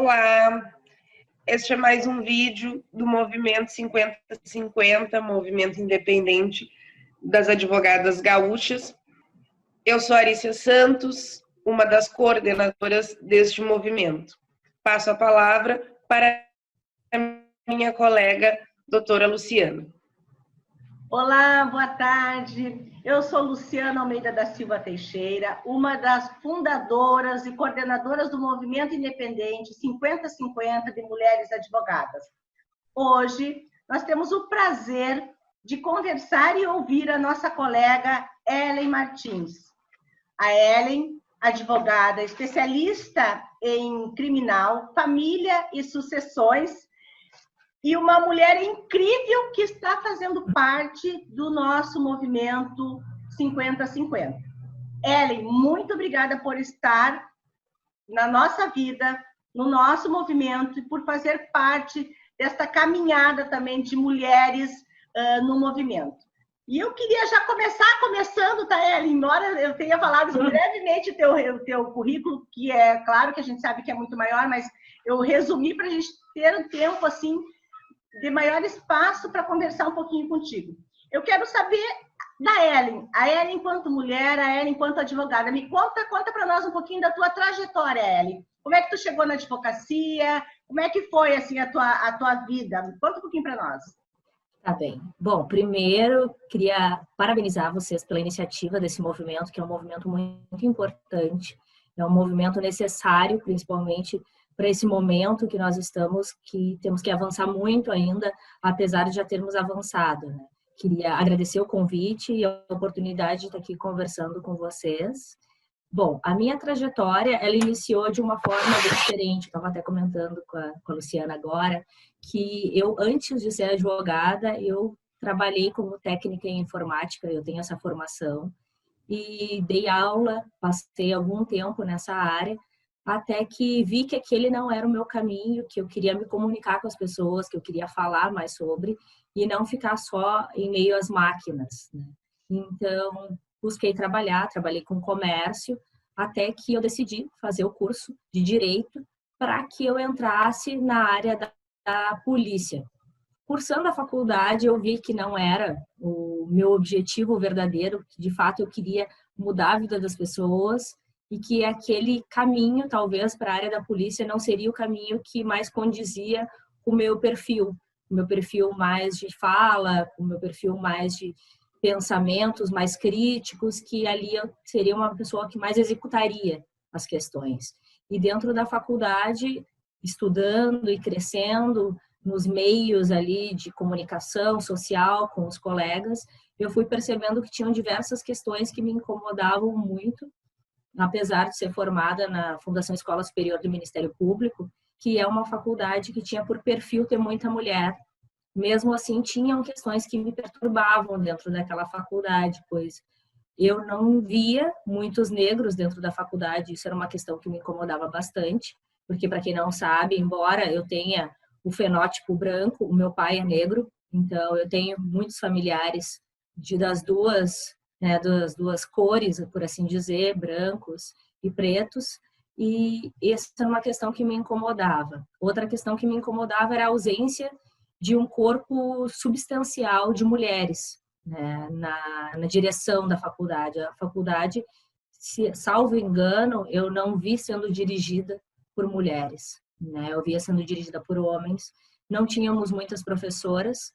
Olá, este é mais um vídeo do Movimento 50-50, movimento independente das advogadas gaúchas. Eu sou Arícia Santos, uma das coordenadoras deste movimento. Passo a palavra para a minha colega, doutora Luciana. Olá, boa tarde. Eu sou Luciana Almeida da Silva Teixeira, uma das fundadoras e coordenadoras do Movimento Independente 50-50 de Mulheres Advogadas. Hoje, nós temos o prazer de conversar e ouvir a nossa colega Ellen Martins. A Ellen, advogada especialista em criminal, família e sucessões, e uma mulher incrível que está fazendo parte do nosso movimento 50-50. Ellen, muito obrigada por estar na nossa vida, no nosso movimento, e por fazer parte desta caminhada também de mulheres no movimento. E eu queria já começando, tá, Ellen? Embora eu tenha falado brevemente o teu currículo, que é claro que a gente sabe que é muito maior, mas eu resumi para a gente ter um tempo assim de maior espaço para conversar um pouquinho contigo. Eu quero saber da Ellen, a Ellen enquanto mulher, a Ellen enquanto advogada. Me conta para nós um pouquinho da tua trajetória, Ellen. Como é que tu chegou na advocacia? Como é que foi assim a tua vida? Conta um pouquinho para nós. Tá bem. Bom, primeiro, queria parabenizar vocês pela iniciativa desse movimento, que é um movimento muito importante, é um movimento necessário, principalmente para esse momento que nós estamos, que temos que avançar muito ainda, apesar de já termos avançado, né? Queria agradecer o convite e a oportunidade de estar aqui conversando com vocês. Bom, a minha trajetória, ela iniciou de uma forma bem diferente. Estava até comentando com a Luciana agora, que eu, antes de ser advogada, eu trabalhei como técnica em informática, eu tenho essa formação, e dei aula, passei algum tempo nessa área, até que vi que aquele não era o meu caminho, que eu queria me comunicar com as pessoas, que eu queria falar mais sobre, e não ficar só em meio às máquinas, né? Então, busquei trabalhei com comércio, até que eu decidi fazer o curso de Direito para que eu entrasse na área da polícia. Cursando a faculdade, eu vi que não era o meu objetivo verdadeiro, que de fato eu queria mudar a vida das pessoas e que aquele caminho, talvez, para a área da polícia não seria o caminho que mais condizia com o meu perfil mais de fala, o meu perfil mais de pensamentos mais críticos, que ali eu seria uma pessoa que mais executaria as questões. E dentro da faculdade, estudando e crescendo nos meios ali de comunicação social com os colegas, eu fui percebendo que tinham diversas questões que me incomodavam muito, apesar de ser formada na Fundação Escola Superior do Ministério Público, que é uma faculdade que tinha por perfil ter muita mulher. Mesmo assim, tinham questões que me perturbavam dentro daquela faculdade, pois eu não via muitos negros dentro da faculdade, isso era uma questão que me incomodava bastante, porque, para quem não sabe, embora eu tenha o fenótipo branco, o meu pai é negro, então eu tenho muitos familiares das duas cores, por assim dizer, brancos e pretos, e essa era uma questão que me incomodava. Outra questão que me incomodava era a ausência de um corpo substancial de mulheres, né, na direção da faculdade. A faculdade, salvo engano, eu não vi sendo dirigida por mulheres, né? Eu via sendo dirigida por homens. Não tínhamos muitas professoras,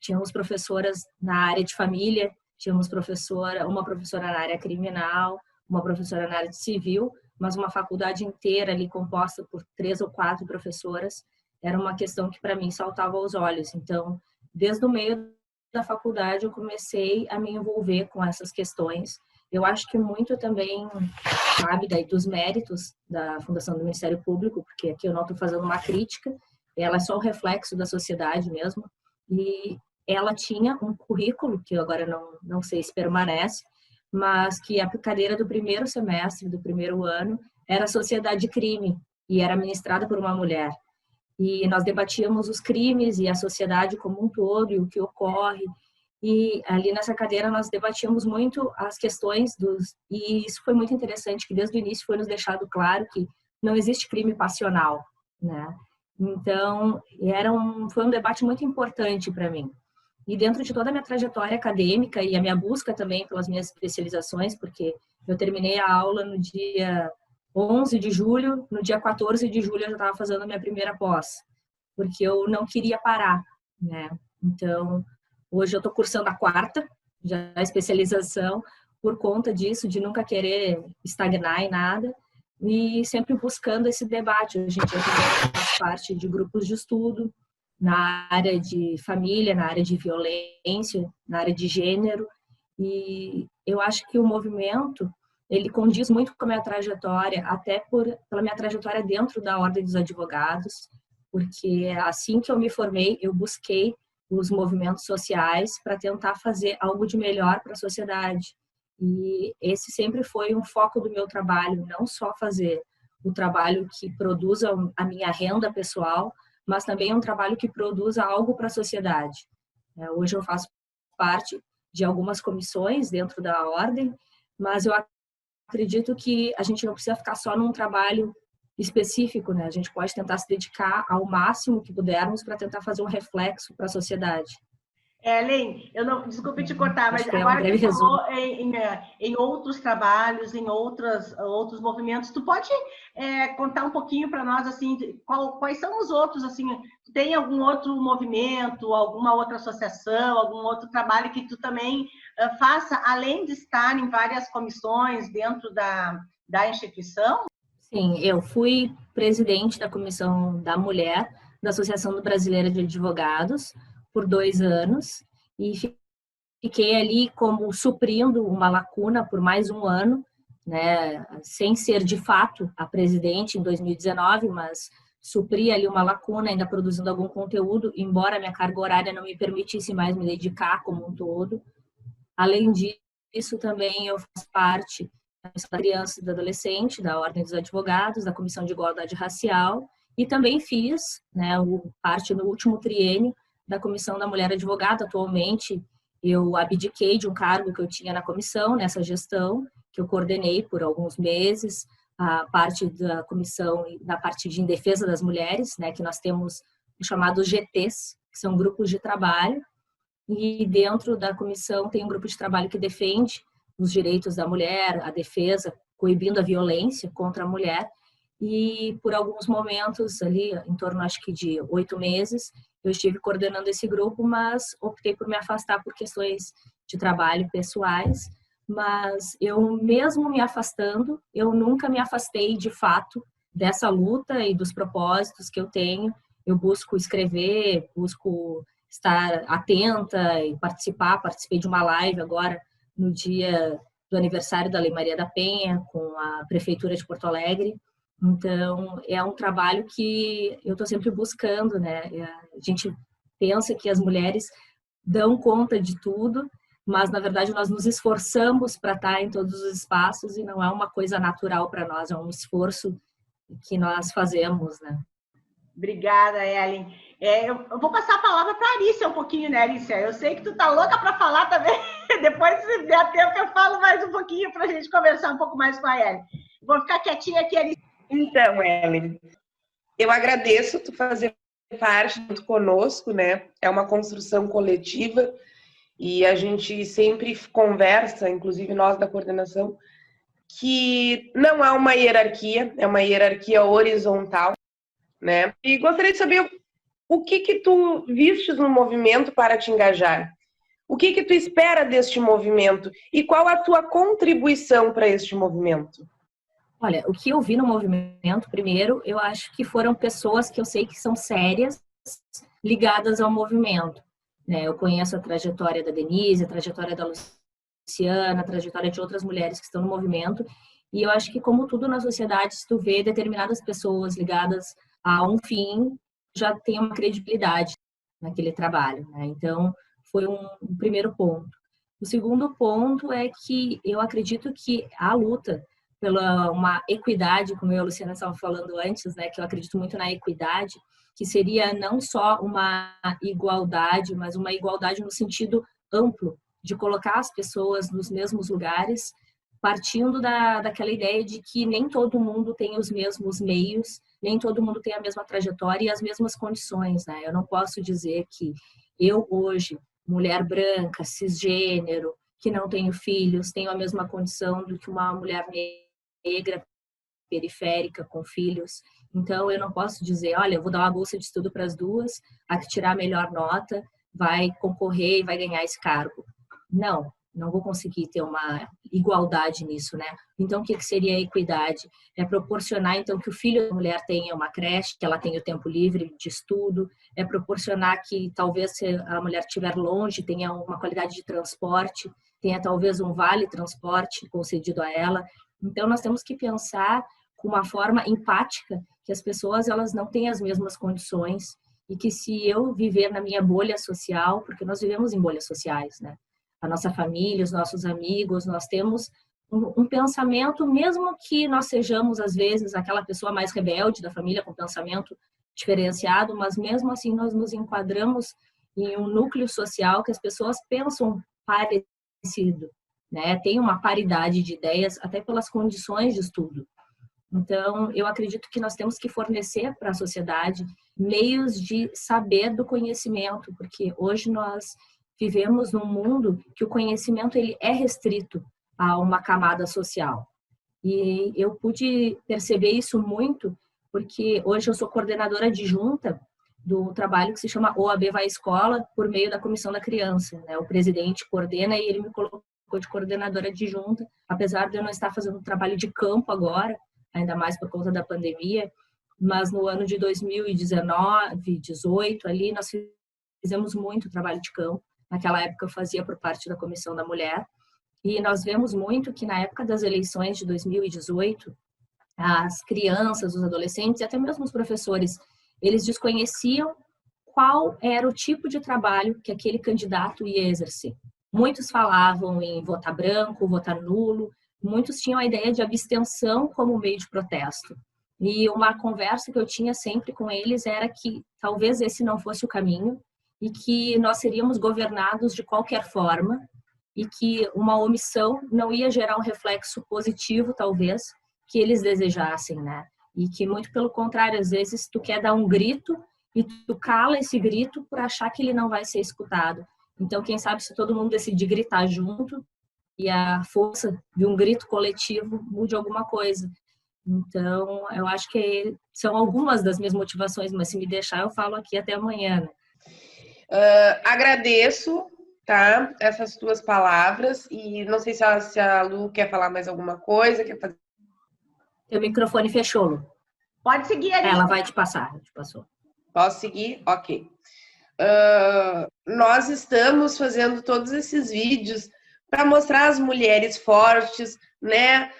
tínhamos professoras na área de família, tínhamos uma professora na área criminal, uma professora na área de civil, mas uma faculdade inteira ali composta por 3 ou 4 professoras, era uma questão que para mim saltava aos olhos. Então, desde o meio da faculdade, eu comecei a me envolver com essas questões. Eu acho que muito também, sabe, daí dos méritos da Fundação do Ministério Público, porque aqui eu não estou fazendo uma crítica, ela é só um reflexo da sociedade mesmo, e ela tinha um currículo, que eu agora não sei se permanece, mas que a cadeira do primeiro semestre, do primeiro ano, era Sociedade e Crime, e era ministrada por uma mulher. E nós debatíamos os crimes e a sociedade como um todo e o que ocorre. E ali nessa cadeira nós debatíamos muito as questões e isso foi muito interessante, que desde o início foi nos deixado claro que não existe crime passional, né? Então, foi um debate muito importante para mim. E dentro de toda a minha trajetória acadêmica e a minha busca também pelas minhas especializações, porque eu terminei a aula no dia 11 de julho, no dia 14 de julho eu já estava fazendo a minha primeira pós, porque eu não queria parar, né? Então, hoje eu estou cursando a quarta, já a especialização, por conta disso, de nunca querer estagnar em nada, e sempre buscando esse debate. A gente faz parte de grupos de estudo, na área de família, na área de violência, na área de gênero, e eu acho que o movimento, ele condiz muito com a minha trajetória, até pela minha trajetória dentro da Ordem dos Advogados, porque assim que eu me formei, eu busquei os movimentos sociais para tentar fazer algo de melhor para a sociedade. E esse sempre foi um foco do meu trabalho, não só fazer o trabalho que produza a minha renda pessoal, mas também um trabalho que produza algo para a sociedade. Hoje eu faço parte de algumas comissões dentro da ordem, mas eu acredito que a gente não precisa ficar só num trabalho específico, né? A gente pode tentar se dedicar ao máximo que pudermos para tentar fazer um reflexo para a sociedade. Ellen, desculpe te cortar, mas agora que tu falou em outros trabalhos, em outros movimentos, tu pode contar um pouquinho para nós, assim, quais são os outros, assim, tem algum outro movimento, alguma outra associação, algum outro trabalho que tu também faça, além de estar em várias comissões dentro da instituição? Sim, eu fui presidente da Comissão da Mulher da Associação Brasileira de Advogados por 2 anos e fiquei ali como suprindo uma lacuna por mais 1 ano, né, sem ser de fato a presidente em 2019, mas supri ali uma lacuna, ainda produzindo algum conteúdo, embora minha carga horária não me permitisse mais me dedicar como um todo. Além disso, também eu faço parte da criança e do adolescente, da Ordem dos Advogados, da Comissão de Igualdade Racial, e também fiz, né, parte no último triênio da Comissão da Mulher Advogada. Atualmente, eu abdiquei de um cargo que eu tinha na comissão, nessa gestão, que eu coordenei por alguns meses, a parte da comissão, da parte de defesa das mulheres, né, que nós temos os chamados GTs, que são grupos de trabalho, e dentro da comissão tem um grupo de trabalho que defende os direitos da mulher, a defesa, coibindo a violência contra a mulher, e por alguns momentos ali, em torno acho que de 8 meses, eu estive coordenando esse grupo, mas optei por me afastar por questões de trabalho pessoais, mas eu mesmo me afastando, eu nunca me afastei de fato dessa luta e dos propósitos que eu tenho. Eu busco escrever, busco estar atenta e participei de uma live agora no dia do aniversário da Lei Maria da Penha com a Prefeitura de Porto Alegre. Então, é um trabalho que eu estou sempre buscando, né? A gente pensa que as mulheres dão conta de tudo, mas, na verdade, nós nos esforçamos para estar em todos os espaços e não é uma coisa natural para nós, é um esforço que nós fazemos, né? Obrigada, Ellen. Eu vou passar a palavra para a Arícia um pouquinho, né, Arícia? Eu sei que tu tá louca para falar também. Depois, se der tempo, eu falo mais um pouquinho para a gente conversar um pouco mais com a Ellen. Vou ficar quietinha aqui, Arícia. Então, Ellen, eu agradeço tu fazer parte junto conosco, né? É uma construção coletiva e a gente sempre conversa, inclusive nós da coordenação, que não há uma hierarquia, é uma hierarquia horizontal, né? E gostaria de saber o que tu vistes no movimento para te engajar. O que tu espera deste movimento e qual a tua contribuição para este movimento? Olha, o que eu vi no movimento, primeiro, eu acho que foram pessoas que eu sei que são sérias, ligadas ao movimento, né? Eu conheço a trajetória da Denise, a trajetória da Luciana, a trajetória de outras mulheres que estão no movimento, e eu acho que, como tudo na sociedade, se tu vê determinadas pessoas ligadas a um fim, já tem uma credibilidade naquele trabalho, né? Então, foi um primeiro ponto. O segundo ponto é que eu acredito que a luta pela uma equidade, como eu e a Luciana estavam falando antes, né, que eu acredito muito na equidade, que seria não só uma igualdade, mas uma igualdade no sentido amplo, de colocar as pessoas nos mesmos lugares, partindo daquela ideia de que nem todo mundo tem os mesmos meios, nem todo mundo tem a mesma trajetória e as mesmas condições, né? Eu não posso dizer que eu hoje, mulher branca, cisgênero, que não tenho filhos, tenho a mesma condição do que uma mulher negra, periférica, com filhos. Então, eu não posso dizer, olha, eu vou dar uma bolsa de estudo para as duas, a que tirar a melhor nota vai concorrer e vai ganhar esse cargo. Não vou conseguir ter uma igualdade nisso, né? Então, o que seria a equidade? É proporcionar, então, que o filho da mulher tenha uma creche, que ela tenha o tempo livre de estudo, é proporcionar que, talvez, se a mulher estiver longe, tenha uma qualidade de transporte, tenha, talvez, um vale-transporte concedido a ela. Então, nós temos que pensar com uma forma empática que as pessoas, elas não têm as mesmas condições e que se eu viver na minha bolha social, porque nós vivemos em bolhas sociais, né? A nossa família, os nossos amigos, nós temos um pensamento, mesmo que nós sejamos, às vezes, aquela pessoa mais rebelde da família, com pensamento diferenciado, mas mesmo assim nós nos enquadramos em um núcleo social que as pessoas pensam parecido, né? Tem uma paridade de ideias, até pelas condições de estudo. Então, eu acredito que nós temos que fornecer para a sociedade meios de saber do conhecimento, porque hoje nós vivemos num mundo que o conhecimento ele é restrito a uma camada social. E eu pude perceber isso muito, porque hoje eu sou coordenadora adjunta do trabalho que se chama OAB Vai Escola, por meio da Comissão da Criança, né? O presidente coordena e ele me colocou de coordenadora adjunta, apesar de eu não estar fazendo trabalho de campo agora, ainda mais por conta da pandemia, mas no ano de 2019, 18 ali, nós fizemos muito trabalho de campo. Naquela época eu fazia por parte da Comissão da Mulher, e nós vemos muito que na época das eleições de 2018, as crianças, os adolescentes e até mesmo os professores, eles desconheciam qual era o tipo de trabalho que aquele candidato ia exercer. Muitos falavam em votar branco, votar nulo, muitos tinham a ideia de abstenção como meio de protesto. E uma conversa que eu tinha sempre com eles era que talvez esse não fosse o caminho e que nós seríamos governados de qualquer forma e que uma omissão não ia gerar um reflexo positivo, talvez, que eles desejassem, né? E que, muito pelo contrário, às vezes tu quer dar um grito e tu cala esse grito por achar que ele não vai ser escutado. Então, quem sabe se todo mundo decidir gritar junto, e a força de um grito coletivo mude alguma coisa. Então, eu acho que são algumas das minhas motivações, mas se me deixar, eu falo aqui até amanhã, né? Agradeço, tá, essas tuas palavras, e não sei se a Lu quer falar mais alguma coisa, quer fazer... Teu microfone fechou, Lu. Pode seguir, Alice. Ela vai te passar, te passou. Posso seguir? Ok. Nós estamos fazendo todos esses vídeos para mostrar as mulheres fortes, né?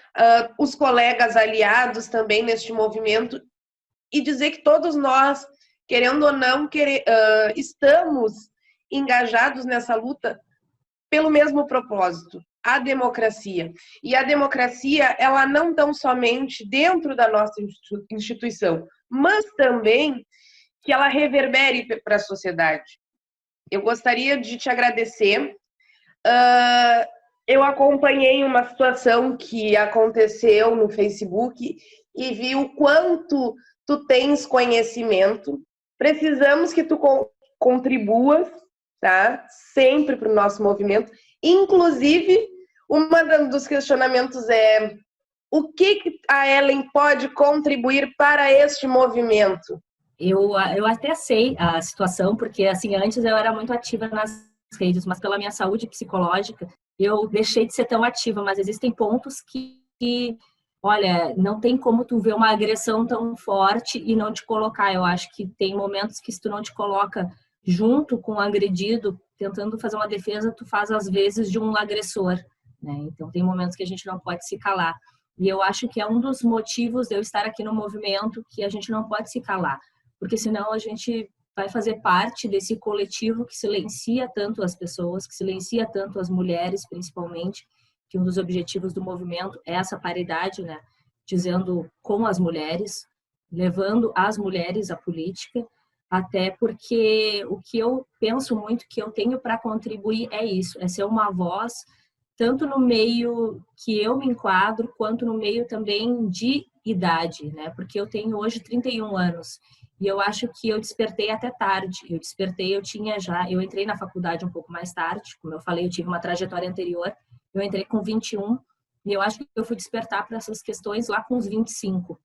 Os colegas aliados também neste movimento e dizer que todos nós, querendo ou não, estamos engajados nessa luta pelo mesmo propósito, a democracia. E a democracia, ela não tão somente dentro da nossa instituição, mas também que ela reverbere para a sociedade. Eu gostaria de te agradecer. Eu acompanhei uma situação que aconteceu no Facebook e vi o quanto tu tens conhecimento. Precisamos que tu contribuas, tá? Sempre para o nosso movimento. Inclusive, um dos questionamentos é: o que a Ellen pode contribuir para este movimento? Eu até sei a situação, porque assim, antes eu era muito ativa nas redes, mas pela minha saúde psicológica, eu deixei de ser tão ativa, mas existem pontos que, olha, não tem como tu ver uma agressão tão forte e não te colocar. Eu acho que tem momentos que se tu não te coloca junto com o agredido, tentando fazer uma defesa, tu faz às vezes de um agressor, né? Então tem momentos que a gente não pode se calar. E eu acho que é um dos motivos de eu estar aqui no movimento, que a gente não pode se calar, porque senão a gente vai fazer parte desse coletivo que silencia tanto as pessoas, que silencia tanto as mulheres, principalmente, que um dos objetivos do movimento é essa paridade, né? Dizendo com as mulheres, levando as mulheres à política, até porque o que eu penso muito que eu tenho para contribuir é isso, é ser uma voz tanto no meio que eu me enquadro, quanto no meio também de idade, né? Porque eu tenho hoje 31 anos e eu acho que eu despertei até tarde. Eu entrei na faculdade um pouco mais tarde, como eu falei, eu tive uma trajetória anterior. Eu entrei com 21 e eu acho que eu fui despertar para essas questões lá com os 25.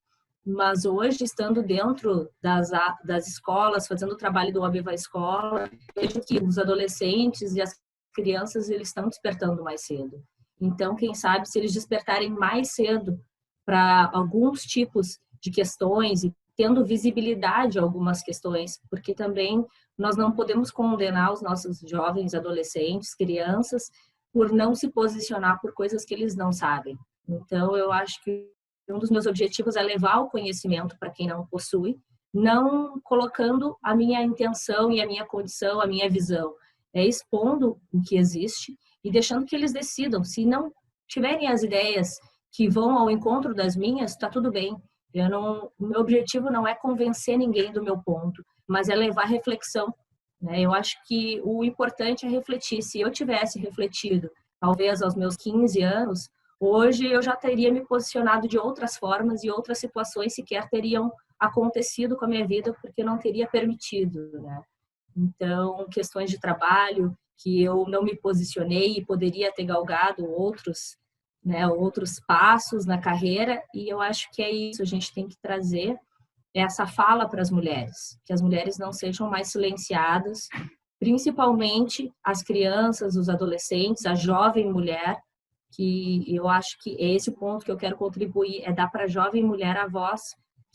Mas hoje, estando dentro das escolas, fazendo o trabalho do Viva Escola, vejo que os adolescentes e as crianças, eles estão despertando mais cedo. Então, quem sabe, se eles despertarem mais cedo para alguns tipos de questões e tendo visibilidade a algumas questões, porque também nós não podemos condenar os nossos jovens, adolescentes, crianças, por não se posicionar por coisas que eles não sabem. Então, eu acho que um dos meus objetivos é levar o conhecimento para quem não possui, não colocando a minha intenção e a minha condição, a minha visão, é expondo o que existe e deixando que eles decidam. Se não tiverem as ideias que vão ao encontro das minhas, está tudo bem. O meu objetivo não é convencer ninguém do meu ponto, mas é levar reflexão, né? Eu acho que o importante é refletir. Se eu tivesse refletido, talvez aos meus 15 anos, hoje eu já teria me posicionado de outras formas e outras situações sequer teriam acontecido com a minha vida porque eu não teria permitido, né? Então, questões de trabalho que eu não me posicionei e poderia ter galgado outros, né, outros passos na carreira, e eu acho que é isso, a gente tem que trazer essa fala para as mulheres, que as mulheres não sejam mais silenciadas, principalmente as crianças, os adolescentes, a jovem mulher, que eu acho que é esse o ponto que eu quero contribuir, é dar para a jovem mulher a voz,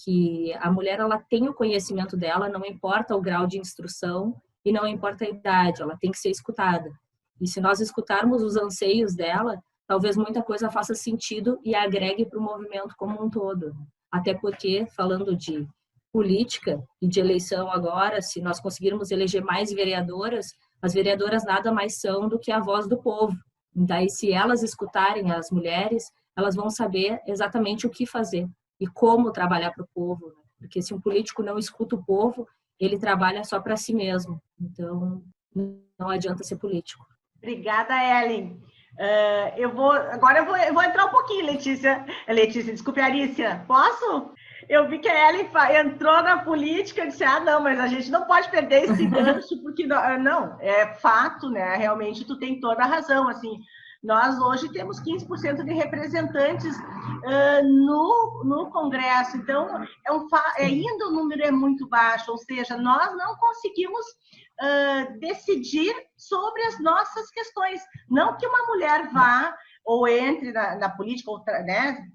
que a mulher ela tem o conhecimento dela, não importa o grau de instrução e não importa a idade, ela tem que ser escutada. E se nós escutarmos os anseios dela, talvez muita coisa faça sentido e agregue para o movimento como um todo. Até porque, falando de política e de eleição agora, se nós conseguirmos eleger mais vereadoras, as vereadoras nada mais são do que a voz do povo. Daí, se elas escutarem as mulheres, elas vão saber exatamente o que fazer e como trabalhar para o povo. Né? Porque se um político não escuta o povo, ele trabalha só para si mesmo. Então, não adianta ser político. Obrigada, Ellen. Agora eu vou entrar um pouquinho, Letícia. Letícia, desculpe, Arícia. Posso? Eu vi que a Ellen entrou na política e disse, não, mas a gente não pode perder esse gancho, porque não, é fato, né? Realmente tu tem toda a razão, assim. Nós hoje temos 15% de representantes no Congresso, então ainda o número é muito baixo, ou seja, nós não conseguimos decidir sobre as nossas questões. Não que uma mulher vá ou entre na política, ou, né,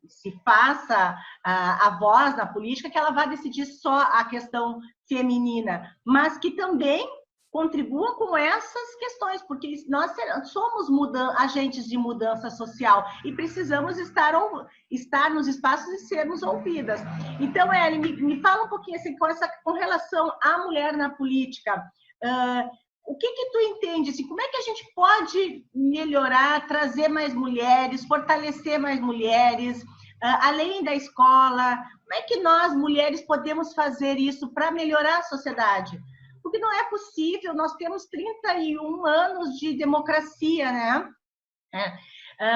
se faça a voz na política, que ela vá decidir só a questão feminina, mas que também contribuam com essas questões, porque nós somos agentes de mudança social e precisamos estar nos espaços e sermos ouvidas. Então, Ellen, me fala um pouquinho assim, com relação à mulher na política. O que tu entende? Assim, como é que a gente pode melhorar, trazer mais mulheres, fortalecer mais mulheres, além da escola? Como é que nós, mulheres, podemos fazer isso para melhorar a sociedade? Porque não é possível, nós temos 31 anos de democracia, né?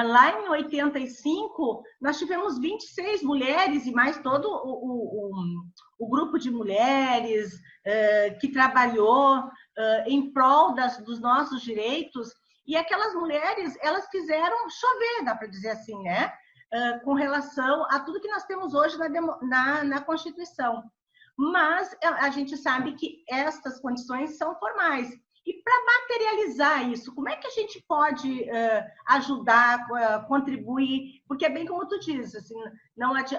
Lá em 85, nós tivemos 26 mulheres e mais todo o grupo de mulheres que trabalhou em prol dos nossos direitos, e aquelas mulheres, elas fizeram chover, dá para dizer assim, né? Com relação a tudo que nós temos hoje na Constituição. Mas a gente sabe que estas condições são formais. E para materializar isso, como é que a gente pode ajudar, contribuir? Porque é bem como tu diz, assim,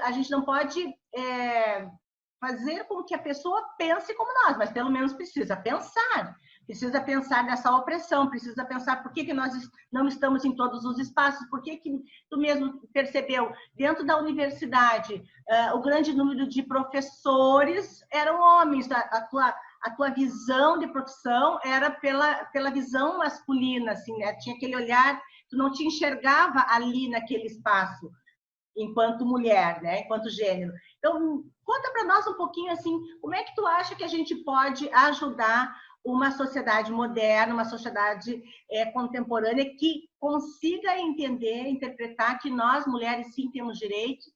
a gente não pode fazer com que a pessoa pense como nós, mas pelo menos precisa pensar nessa opressão, precisa pensar por que nós não estamos em todos os espaços, por que tu mesmo percebeu, dentro da universidade, o grande número de professores eram homens, a tua visão de profissão era pela visão masculina, assim, né? Tinha aquele olhar, tu não te enxergava ali naquele espaço, enquanto mulher, né? Enquanto gênero. Então, conta para nós um pouquinho, assim, como é que tu acha que a gente pode ajudar uma sociedade moderna, uma sociedade contemporânea que consiga entender, interpretar que nós, mulheres, sim, temos direitos,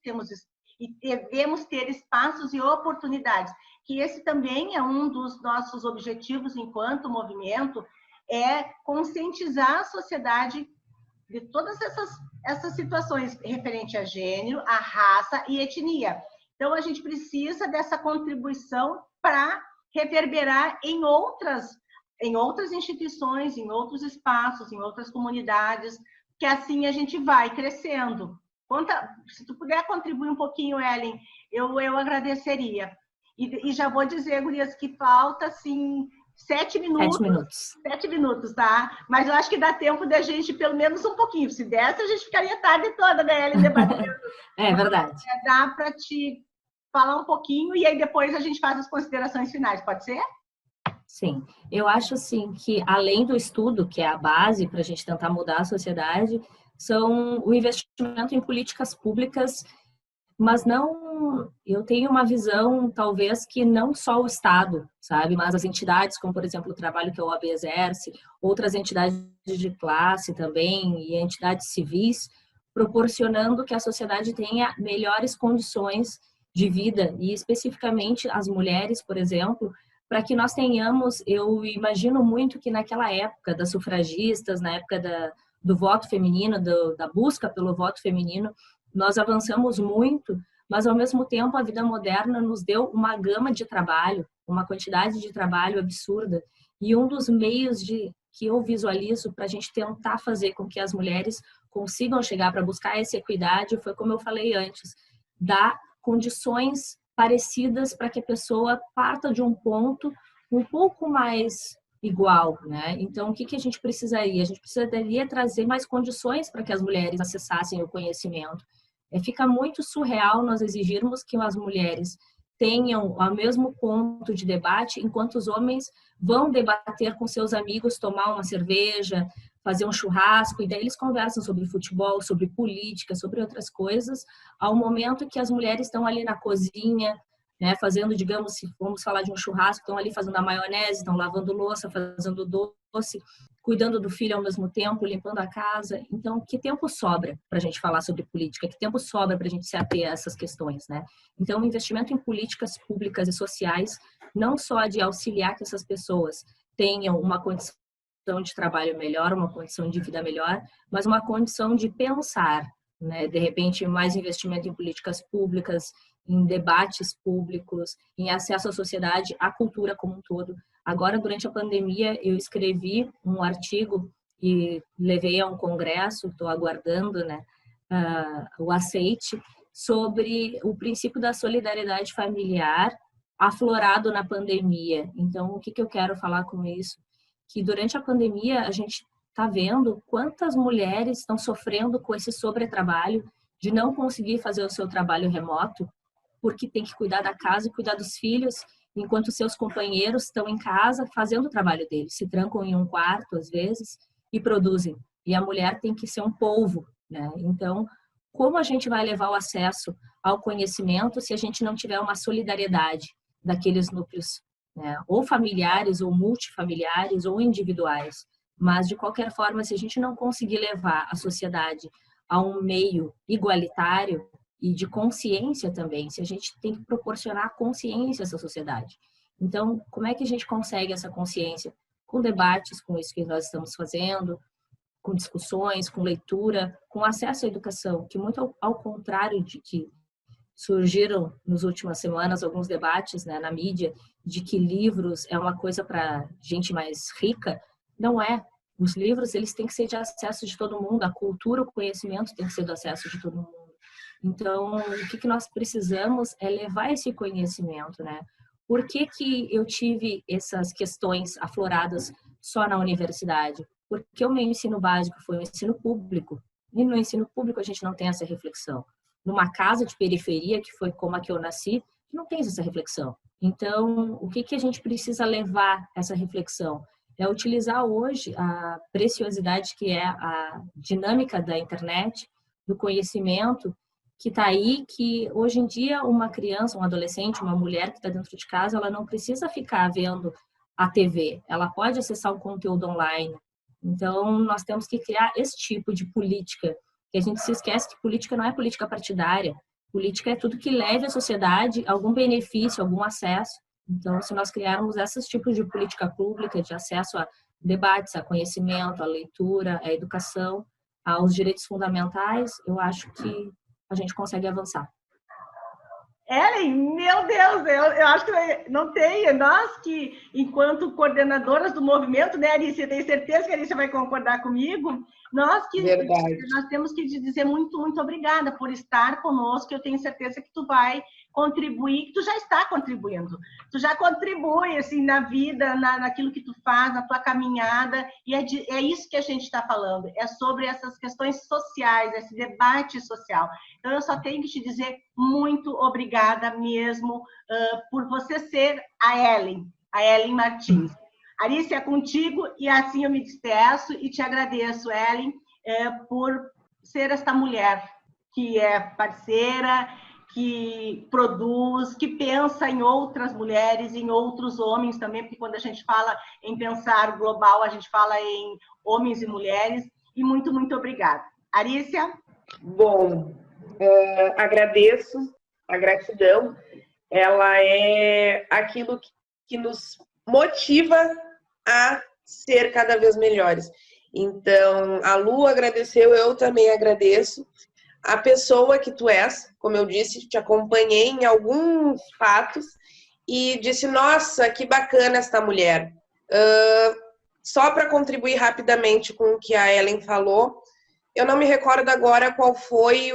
e devemos ter espaços e oportunidades. Que esse também é um dos nossos objetivos enquanto movimento, é conscientizar a sociedade de todas essas situações referente a gênero, a raça e etnia. Então, a gente precisa dessa contribuição para reverberar em outras instituições, em outros espaços, em outras comunidades, que assim a gente vai crescendo. Se tu puder contribuir um pouquinho, Ellen, eu agradeceria. E já vou dizer, gurias, que falta, assim, 7 minutos. 7 minutos. 7 minutos, tá? Mas eu acho que dá tempo da gente, pelo menos um pouquinho. Se desse, a gente ficaria a tarde toda, né, Ellen, debatendo. É verdade. Dá para te falar um pouquinho e aí depois a gente faz as considerações finais, pode ser? Sim, eu acho assim que além do estudo, que é a base para a gente tentar mudar a sociedade, são o investimento em políticas públicas, mas não, eu tenho uma visão talvez que não só o Estado, sabe, mas as entidades, como por exemplo o trabalho que a OAB exerce, outras entidades de classe também e entidades civis, proporcionando que a sociedade tenha melhores condições de vida e especificamente as mulheres, por exemplo, para que nós tenhamos, eu imagino muito que naquela época das sufragistas, na época do voto feminino, da busca pelo voto feminino, nós avançamos muito, mas ao mesmo tempo a vida moderna nos deu uma gama de trabalho, uma quantidade de trabalho absurda, e um dos meios que eu visualizo para a gente tentar fazer com que as mulheres consigam chegar para buscar essa equidade foi, como eu falei antes, dar condições parecidas para que a pessoa parta de um ponto um pouco mais igual, né? Então, o que a gente precisaria? A gente precisaria trazer mais condições para que as mulheres acessassem o conhecimento. Fica muito surreal nós exigirmos que as mulheres tenham o mesmo ponto de debate, enquanto os homens vão debater com seus amigos, tomar uma cerveja, fazer um churrasco, e daí eles conversam sobre futebol, sobre política, sobre outras coisas, ao momento que as mulheres estão ali na cozinha, né, fazendo, digamos, se vamos falar de um churrasco, estão ali fazendo a maionese, estão lavando louça, fazendo doce, cuidando do filho ao mesmo tempo, limpando a casa. Então, que tempo sobra para a gente falar sobre política? Que tempo sobra para a gente se ater a essas questões, né? Então, o investimento em políticas públicas e sociais, não só de auxiliar que essas pessoas tenham uma condição de trabalho melhor, uma condição de vida melhor, mas uma condição de pensar, né? De repente, mais investimento em políticas públicas, em debates públicos, em acesso à sociedade, à cultura como um todo. Agora, durante a pandemia, eu escrevi um artigo e levei a um congresso, estou aguardando, né, o aceite, sobre o princípio da solidariedade familiar aflorado na pandemia. Então, o que eu quero falar com isso? Que durante a pandemia, a gente está vendo quantas mulheres estão sofrendo com esse sobretrabalho de não conseguir fazer o seu trabalho remoto, porque tem que cuidar da casa e cuidar dos filhos, enquanto seus companheiros estão em casa fazendo o trabalho deles, se trancam em um quarto, às vezes, e produzem. E a mulher tem que ser um polvo, né? Então, como a gente vai levar o acesso ao conhecimento se a gente não tiver uma solidariedade daqueles núcleos, né? Ou familiares, ou multifamiliares, ou individuais. Mas, de qualquer forma, se a gente não conseguir levar a sociedade a um meio igualitário, e de consciência também, se a gente tem que proporcionar consciência a essa sociedade. Então, como é que a gente consegue essa consciência? Com debates, com isso que nós estamos fazendo, com discussões, com leitura, com acesso à educação, que muito ao contrário de que surgiram nas últimas semanas alguns debates, né, na mídia, de que livros é uma coisa para gente mais rica, não é. Os livros, eles têm que ser de acesso de todo mundo, a cultura, o conhecimento tem que ser do acesso de todo mundo. Então, o que nós precisamos é levar esse conhecimento, né? Por que eu tive essas questões afloradas só na universidade? Porque o meu ensino básico foi um ensino público. E no ensino público a gente não tem essa reflexão. Numa casa de periferia, que foi como a que eu nasci, não tem essa reflexão. Então, o que a gente precisa levar essa reflexão? É utilizar hoje a preciosidade que é a dinâmica da internet, do conhecimento, que está aí, que hoje em dia uma criança, um adolescente, uma mulher que está dentro de casa, ela não precisa ficar vendo a TV, ela pode acessar um conteúdo online. Então, nós temos que criar esse tipo de política, que a gente se esquece que política não é política partidária. Política é tudo que leve à sociedade algum benefício, algum acesso. Então, se nós criarmos esses tipos de política pública, de acesso a debates, a conhecimento, a leitura, a educação, aos direitos fundamentais, eu acho que a gente consegue avançar. Ellen, meu Deus, eu acho que não tem. Nós que, enquanto coordenadoras do movimento, né, Arícia, tenho certeza que a Arícia vai concordar comigo, nós temos que te dizer muito, muito obrigada por estar conosco. Eu tenho certeza que tu vai contribuir, que tu já está contribuindo. Tu já contribui, assim, na vida, naquilo que tu faz, na tua caminhada, e é isso que a gente está falando, é sobre essas questões sociais, esse debate social. Então, eu só tenho que te dizer muito obrigada mesmo por você ser a Ellen Martins. Arícia, é contigo, e assim eu me despeço e te agradeço, Ellen, por ser esta mulher que é parceira, que produz, que pensa em outras mulheres, em outros homens também, porque quando a gente fala em pensar global, a gente fala em homens e mulheres, e muito, muito obrigada. Arícia? Bom, agradeço, a gratidão, ela é aquilo que nos motiva a ser cada vez melhores. Então, a Lu agradeceu, eu também agradeço. A pessoa que tu és, como eu disse, te acompanhei em alguns fatos e disse, nossa, que bacana esta mulher. Só para contribuir rapidamente com o que a Ellen falou, eu não me recordo agora qual foi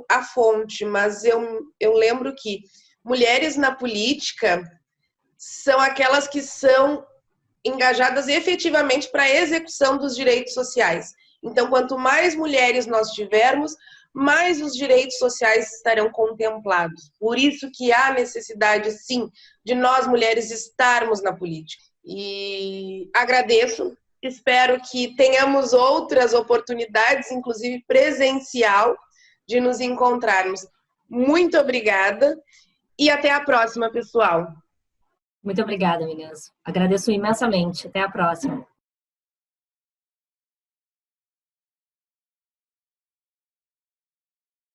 a fonte, mas eu lembro que mulheres na política são aquelas que são engajadas efetivamente para a execução dos direitos sociais. Então, quanto mais mulheres nós tivermos, mais os direitos sociais estarão contemplados. Por isso que há necessidade, sim, de nós mulheres estarmos na política. E agradeço, espero que tenhamos outras oportunidades, inclusive presencial, de nos encontrarmos. Muito obrigada e até a próxima, pessoal. Muito obrigada, meninas. Agradeço imensamente. Até a próxima.